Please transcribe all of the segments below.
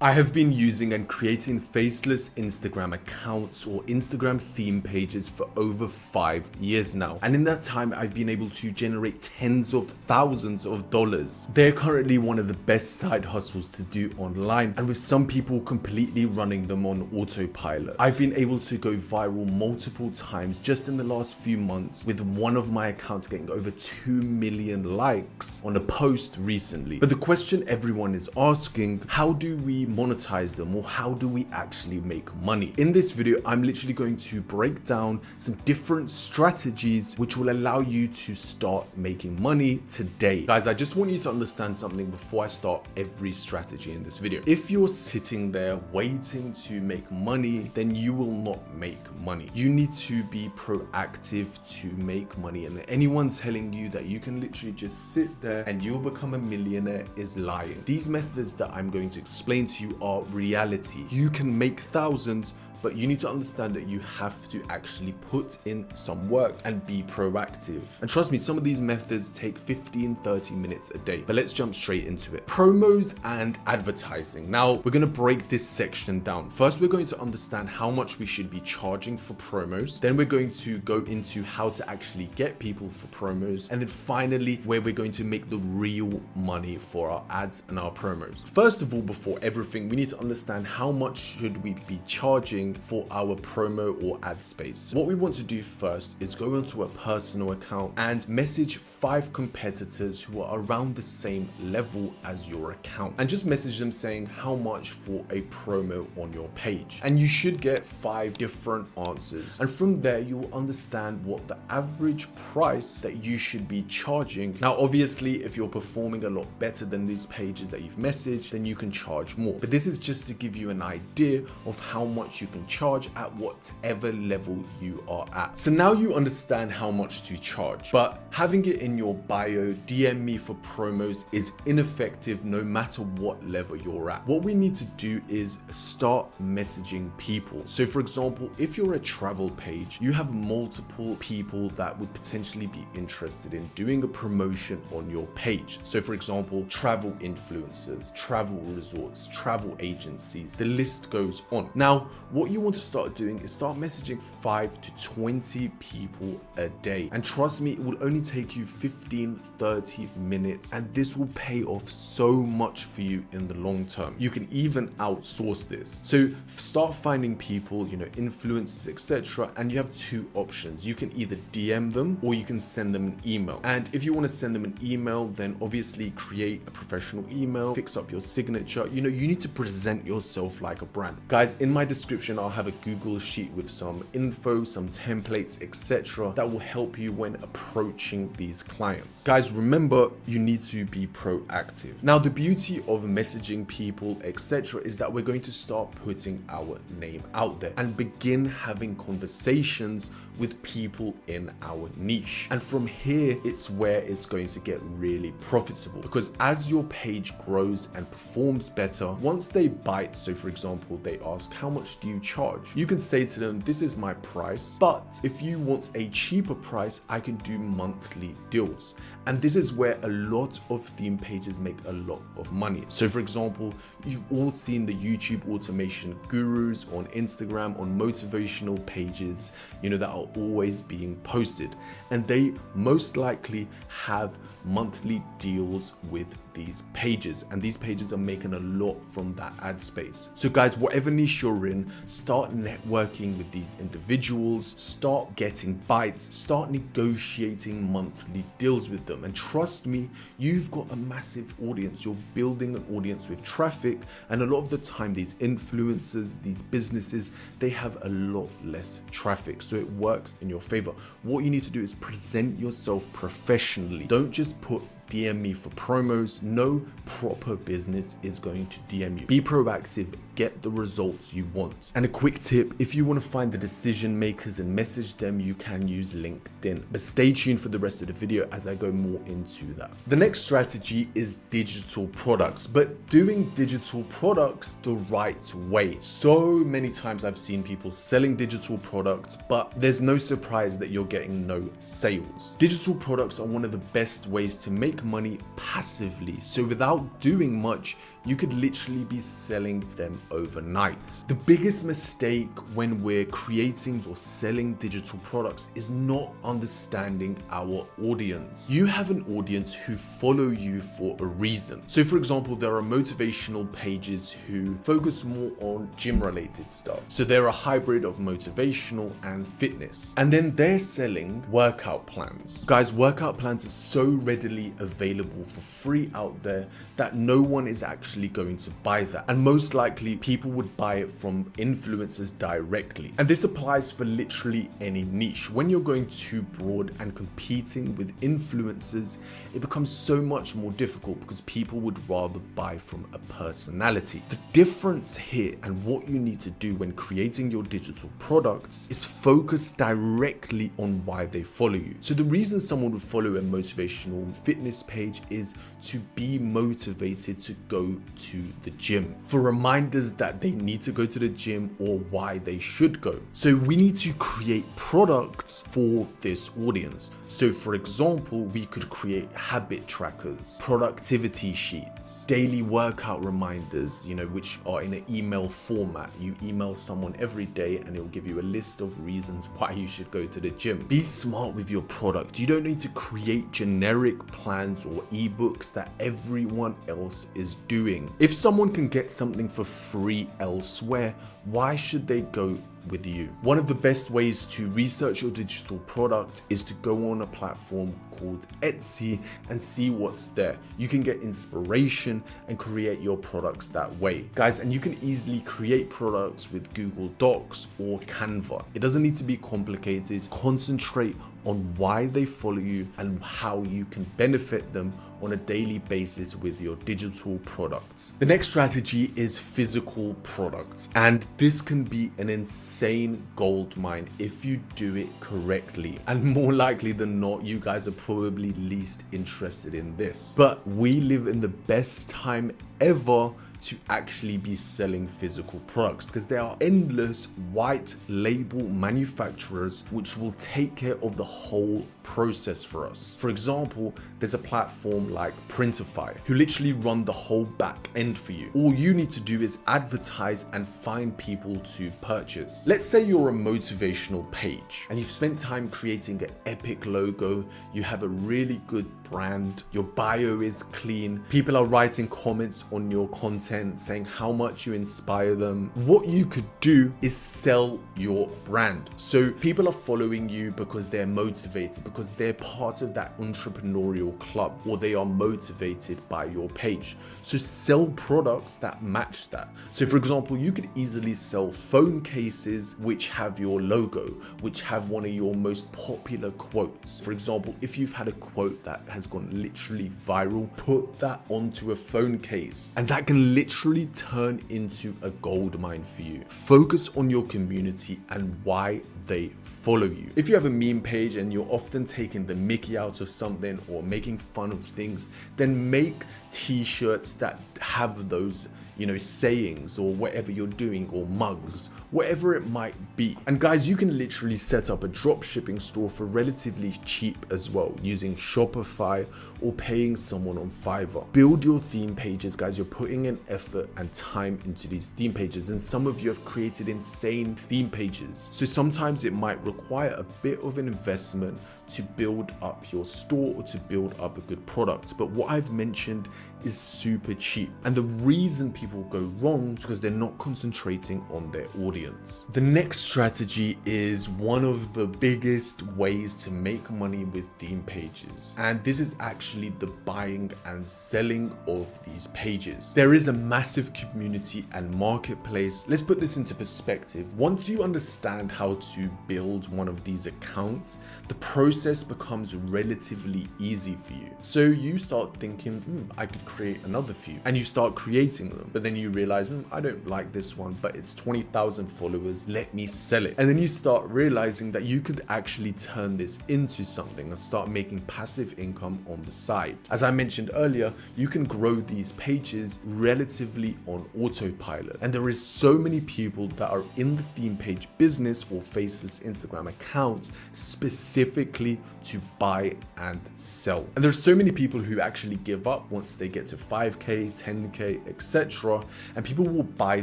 I have been using and creating faceless Instagram accounts or Instagram theme pages for over 5 years now. And in that time, I've been able to generate tens of thousands of dollars. They're currently one of the best side hustles to do online, and with some people completely running them on autopilot. I've been able to go viral multiple times just in the last few months, with one of my accounts getting over 2 million likes on a post recently. But the question everyone is asking, how do we monetize them, or how do we actually make money? In this video, I'm literally going to break down some different strategies which will allow you to start making money today. Guys, I just want you to understand something before I start every strategy in this video. If you're sitting there waiting to make money, then you will not make money. You need to be proactive to make money, and anyone telling you that you can literally just sit there and you'll become a millionaire is lying. These methods that I'm going to explain to you are reality. You can make thousands, but you need to understand that you have to actually put in some work and be proactive. And trust me, some of these methods take 15-30 minutes a day. But let's jump straight into it. Promos and advertising. Now, we're going to break this section down. First, we're going to understand how much we should be charging for promos. Then we're going to go into how to actually get people for promos. And then finally, where we're going to make the real money for our ads and our promos. First of all, before everything, we need to understand how much should we be charging for our promo or ad space. What we want to do first is go onto a personal account and message 5 competitors who are around the same level as your account, and just message them saying how much for a promo on your page. And you should get 5 different answers, and from there you will understand what the average price that you should be charging. Now obviously, if you're performing a lot better than these pages that you've messaged, then you can charge more, but this is just to give you an idea of how much you can charge at whatever level you are at. So now you understand how much to charge, but having it in your bio, DM me for promos, is ineffective no matter what level you're at. What we need to do is start messaging people. So for example, if you're a travel page, you have multiple people that would potentially be interested in doing a promotion on your page. So for example, travel influencers, travel resorts, travel agencies, the list goes on. Now, what you want to start doing is start messaging 5 to 20 people a day. And trust me, it will only take you 15-30 minutes, and this will pay off so much for you in the long term. You can even outsource this. So start finding people, influencers, etc. And you have 2 options. You can either DM them or you can send them an email. And if you want to send them an email, then obviously create a professional email, fix up your signature. You need to present yourself like a brand. Guys, in my description, I'll have a Google sheet with some info, some templates, etc. that will help you when approaching these clients. Guys, remember, you need to be proactive. Now, the beauty of messaging people, etc. is that we're going to start putting our name out there and begin having conversations with people in our niche. And from here, it's where it's going to get really profitable, because as your page grows and performs better, once they bite, so for example, they ask, how much do you charge? You can say to them, this is my price, but if you want a cheaper price, I can do monthly deals. And this is where a lot of theme pages make a lot of money. So for example, you've all seen the YouTube automation gurus on Instagram, on motivational pages, that are always being posted, and they most likely have monthly deals with these pages, and these pages are making a lot from that ad space. So guys, whatever niche you're in, start networking with these individuals, start getting bites, start negotiating monthly deals with them. And trust me, you've got a massive audience. You're building an audience with traffic, and a lot of the time these influencers, these businesses, they have a lot less traffic, so it works in your favor. What you need to do is present yourself professionally. Don't just put DM me for promos. No proper business is going to DM you. Be proactive, get the results you want. And a quick tip, if you want to find the decision makers and message them, you can use LinkedIn. But stay tuned for the rest of the video as I go more into that. The next strategy is digital products, but doing digital products the right way. So many times I've seen people selling digital products, but there's no surprise that you're getting no sales. Digital products are one of the best ways to make money passively. So without doing much, you could literally be selling them overnight. The biggest mistake when we're creating or selling digital products is not understanding our audience. You have an audience who follow you for a reason. So for example, there are motivational pages who focus more on gym related stuff. So they're a hybrid of motivational and fitness. And then they're selling workout plans. Guys, workout plans are so readily available for free out there that no one is actually going to buy that. And most likely people would buy it from influencers directly. And this applies for literally any niche. When you're going too broad and competing with influencers, it becomes so much more difficult because people would rather buy from a personality. The difference here and what you need to do when creating your digital products is focus directly on why they follow you. So the reason someone would follow a motivational fitness page is to be motivated to go to the gym, for reminders that they need to go to the gym or why they should go. So we need to create products for this audience. So for example, we could create habit trackers, productivity sheets, daily workout reminders, which are in an email format. You email someone every day and it'll give you a list of reasons why you should go to the gym. Be smart with your product. You don't need to create generic plans or ebooks that everyone else is doing. If someone can get something for free elsewhere, why should they go with you? One of the best ways to research your digital product is to go on a platform called Etsy and see what's there. You can get inspiration and create your products that way, guys. And you can easily create products with Google Docs or Canva. It doesn't need to be complicated. Concentrate on why they follow you and how you can benefit them on a daily basis with your digital product. The next strategy is physical products, and this can be an insane gold mine if you do it correctly. And more likely than not, you guys are probably least interested in this. But we live in the best time ever to actually be selling physical products because there are endless white label manufacturers which will take care of the whole process for us. For example, there's a platform like Printify who literally run the whole back end for you. All you need to do is advertise and find people to purchase. Let's say you're a motivational page and you've spent time creating an epic logo, you have a really good brand, your bio is clean, people are writing comments on your content saying how much you inspire them. What you could do is sell your brand. So people are following you because they're motivated, because they're part of that entrepreneurial club, or they are motivated by your page. So sell products that match that. So for example, you could easily sell phone cases which have your logo, which have one of your most popular quotes. For example, if you've had a quote that has gone literally viral, put that onto a phone case, and that can literally turn into a gold mine for you. Focus on your community and why they follow you. If you have a meme page and you're often taking the mickey out of something or making fun of things, then make t-shirts that have those sayings or whatever you're doing, or mugs, whatever it might be. And guys, you can literally set up a drop shipping store for relatively cheap as well, using Shopify or paying someone on Fiverr. Build your theme pages, guys. You're putting in effort and time into these theme pages, and some of you have created insane theme pages. So sometimes it might require a bit of an investment to build up your store or to build up a good product. But what I've mentioned is super cheap. And the reason people go wrong is because they're not concentrating on their audience. The next strategy is one of the biggest ways to make money with theme pages. And this is actually the buying and selling of these pages. There is a massive community and marketplace. Let's put this into perspective. Once you understand how to build one of these accounts, the process becomes relatively easy for you. So you start thinking, I could create another few, and you start creating them. but then you realize, I don't like this one, but it's 20,000 followers, let me sell it. And then you start realizing that you could actually turn this into something and start making passive income on the side. As I mentioned earlier, you can grow these pages relatively on autopilot. And there is so many people that are in the theme page business or faceless Instagram accounts specifically to buy and sell. And there's so many people who actually give up once they get to 5K, 10K, etc. And people will buy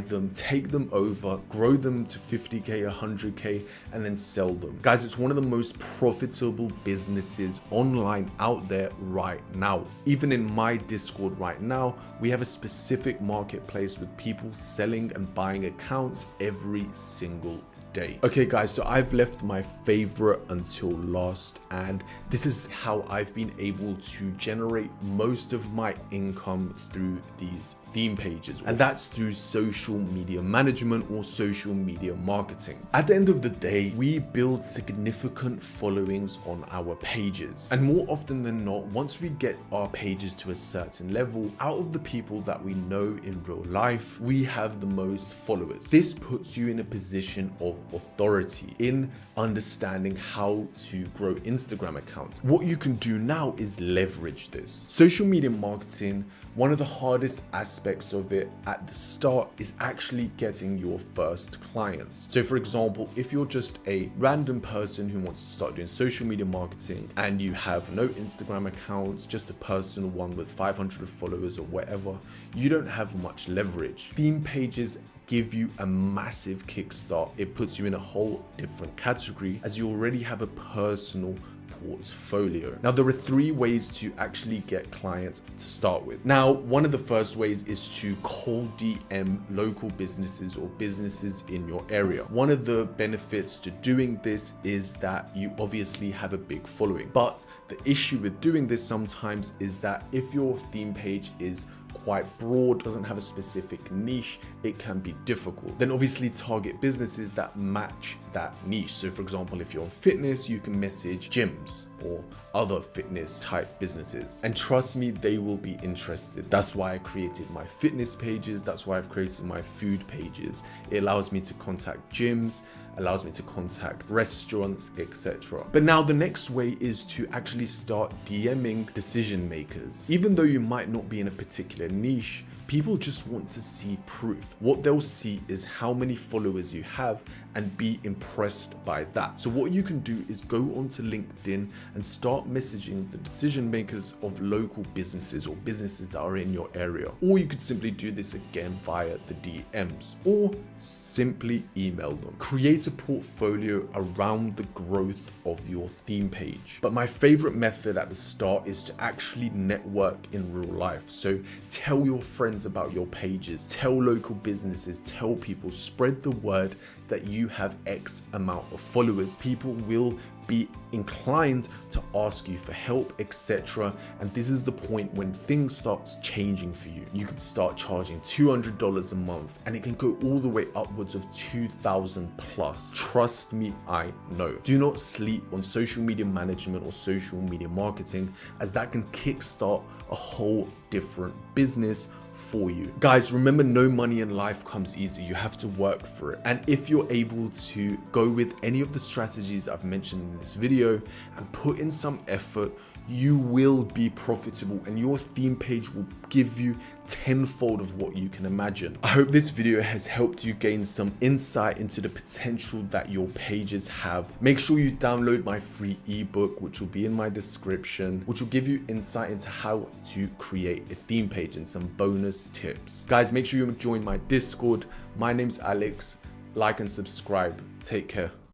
them, take them over, grow them to 50K, 100K, and then sell them. Guys, it's one of the most profitable businesses online out there right now. Even in my Discord right now, we have a specific marketplace with people selling and buying accounts every single day. Okay guys, so I've left my favorite until last, and this is how I've been able to generate most of my income through these theme pages, and that's through social media management or social media marketing. At the end of the day, we build significant followings on our pages, and more often than not, once we get our pages to a certain level, out of the people that we know in real life, we have the most followers. This puts you in a position of authority in understanding how to grow Instagram accounts. What you can do now is leverage this. Social media marketing, one of the hardest aspects of it at the start is actually getting your first clients. So for example, if you're just a random person who wants to start doing social media marketing and you have no Instagram accounts, just a personal one with 500 followers or whatever, you don't have much leverage. Theme pages give you a massive kickstart. It puts you in a whole different category as you already have a personal portfolio. Now, there are 3 ways to actually get clients to start with. Now, one of the first ways is to cold DM local businesses or businesses in your area. One of the benefits to doing this is that you obviously have a big following, but the issue with doing this sometimes is that if your theme page is quite broad, doesn't have a specific niche, it can be difficult. Then obviously target businesses that match that niche. So for example, if you're on fitness, you can message gyms or other fitness type businesses. And trust me, they will be interested. That's why I created my fitness pages. That's why I've created my food pages. It allows me to contact gyms, allows me to contact restaurants, etc. But now the next way is to actually start DMing decision makers. Even though you might not be in a particular niche, people just want to see proof. What they'll see is how many followers you have and be impressed by that. So what you can do is go onto LinkedIn and start messaging the decision makers of local businesses or businesses that are in your area. Or you could simply do this again via the DMs or simply email them. Create a portfolio around the growth of your theme page. But my favorite method at the start is to actually network in real life. So tell your friends about your pages, tell local businesses, tell people, spread the word that you have X amount of followers. People will be inclined to ask you for help, etc. And this is the point when things starts changing for you. You could start charging $200 a month and it can go all the way upwards of 2,000 plus. Trust me, I know. Do not sleep on social media management or social media marketing, as that can kickstart a whole different business for you. Guys, remember, no money in life comes easy. You have to work for it. And if you're able to go with any of the strategies I've mentioned in this video and put in some effort, you will be profitable and your theme page will give you tenfold of what you can imagine. I hope this video has helped you gain some insight into the potential that your pages have. Make sure you download my free ebook, which will be in my description, which will give you insight into how to create a theme page and some bonus tips. Guys, make sure you join my Discord. My name's Alex. Like and subscribe. Take care.